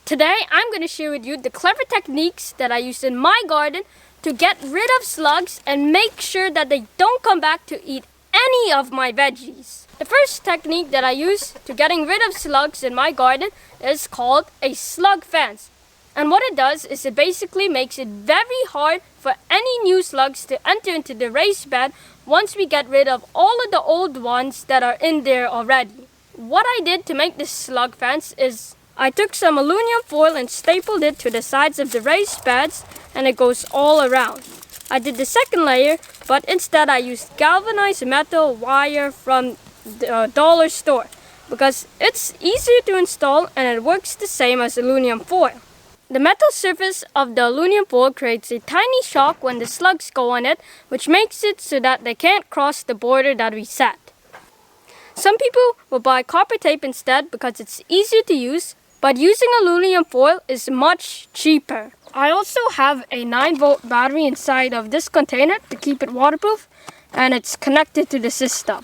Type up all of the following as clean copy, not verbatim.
Today, I'm going to share with you the clever techniques that I use in my garden to get rid of slugs and make sure that they don't come back to eat any of my veggies. The first technique that I use to getting rid of slugs in my garden is called a slug fence. And what it does is it basically makes it very hard for any new slugs to enter into the raised bed once we get rid of all of the old ones that are in there already. What I did to make this slug fence is I took some aluminum foil and stapled it to the sides of the raised beds, and it goes all around. I did the second layer, but instead I used galvanized metal wire from the dollar store because it's easier to install and it works the same as aluminum foil. The metal surface of the aluminum foil creates a tiny shock when the slugs go on it, which makes it so that they can't cross the border that we set. Some people will buy copper tape instead because it's easier to use, but using aluminum foil is much cheaper. I also have a 9-volt battery inside of this container to keep it waterproof, and it's connected to the system.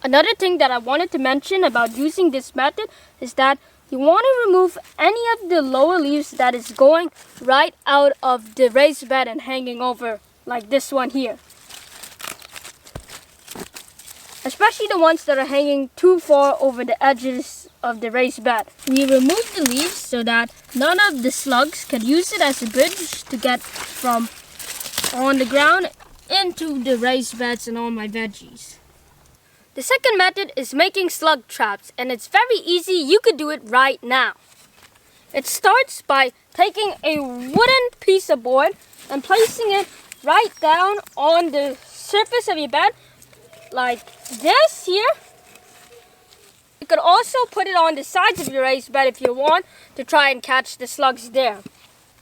Another thing that I wanted to mention about using this method is that you want to remove any of the lower leaves that is going right out of the raised bed and hanging over, like this one here. Especially the ones that are hanging too far over the edges of the raised bed. We remove the leaves so that none of the slugs can use it as a bridge to get from on the ground into the raised beds and all my veggies. The second method is making slug traps, and it's very easy. You could do it right now. It starts by taking a wooden piece of board and placing it right down on the surface of your bed like this here. You could also put it on the sides of your raised bed if you want to try and catch the slugs there.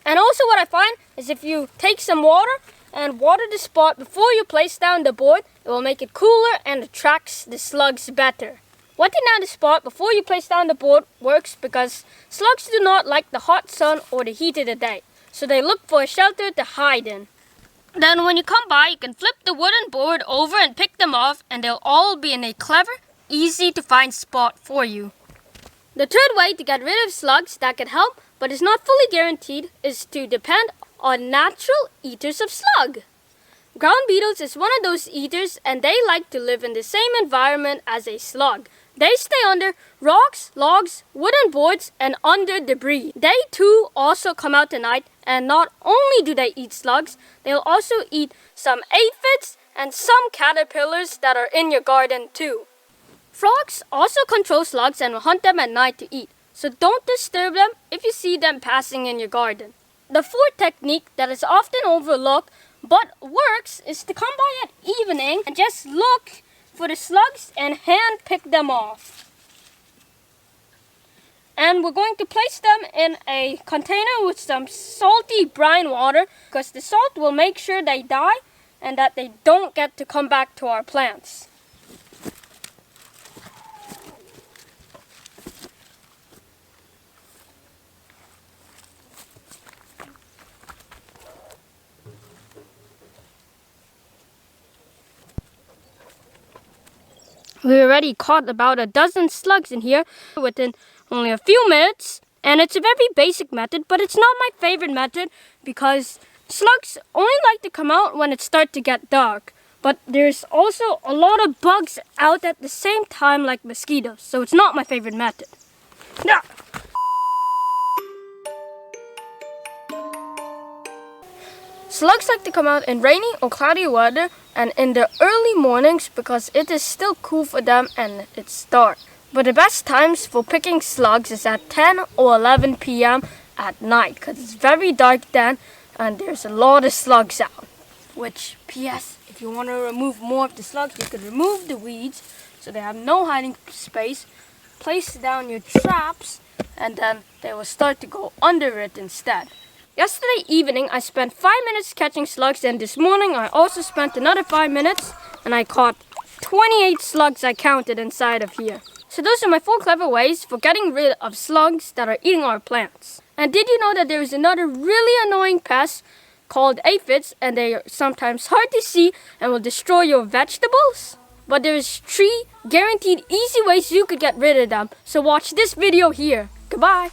And also what I find is if you take some water and water the spot before you place down the board, it will make it cooler and attracts the slugs better. Wetting down the spot before you place down the board works because slugs do not like the hot sun or the heat of the day, so they look for a shelter to hide in. Then when you come by, you can flip the wooden board over and pick them off, and they'll all be in a clever, easy to find spot for you. The third way to get rid of slugs that can help but is not fully guaranteed is to depend on natural eaters of slug. Ground beetles is one of those eaters, and they like to live in the same environment as a slug. They stay under rocks, logs, wooden boards, and under debris. They too also come out at night, and not only do they eat slugs, they'll also eat some aphids and some caterpillars that are in your garden too. Frogs also control slugs and will hunt them at night to eat, so don't disturb them if you see them passing in your garden. The fourth technique that is often overlooked but works is to come by at evening and just look for the slugs and hand pick them off. And we're going to place them in a container with some salty brine water because the salt will make sure they die and that they don't get to come back to our plants. We already caught about a dozen slugs in here within only a few minutes, and it's a very basic method, but it's not my favorite method because slugs only like to come out when it starts to get dark. But there's also a lot of bugs out at the same time like mosquitoes, so it's not my favorite method. Yeah. Slugs like to come out in rainy or cloudy weather and in the early mornings because it is still cool for them and it's dark. But the best times for picking slugs is at 10 or 11 p.m. at night because it's very dark then and there's a lot of slugs out. Which, P.S., if you want to remove more of the slugs, you can remove the weeds so they have no hiding space, place down your traps, and then they will start to go under it instead. Yesterday evening, I spent 5 minutes catching slugs, and this morning I also spent another 5 minutes, and I caught 28 slugs I counted inside of here. So those are my 4 clever ways for getting rid of slugs that are eating our plants. And did you know that there is another really annoying pest called aphids, and they are sometimes hard to see and will destroy your vegetables? But there is 3 guaranteed easy ways you could get rid of them. So watch this video here. Goodbye.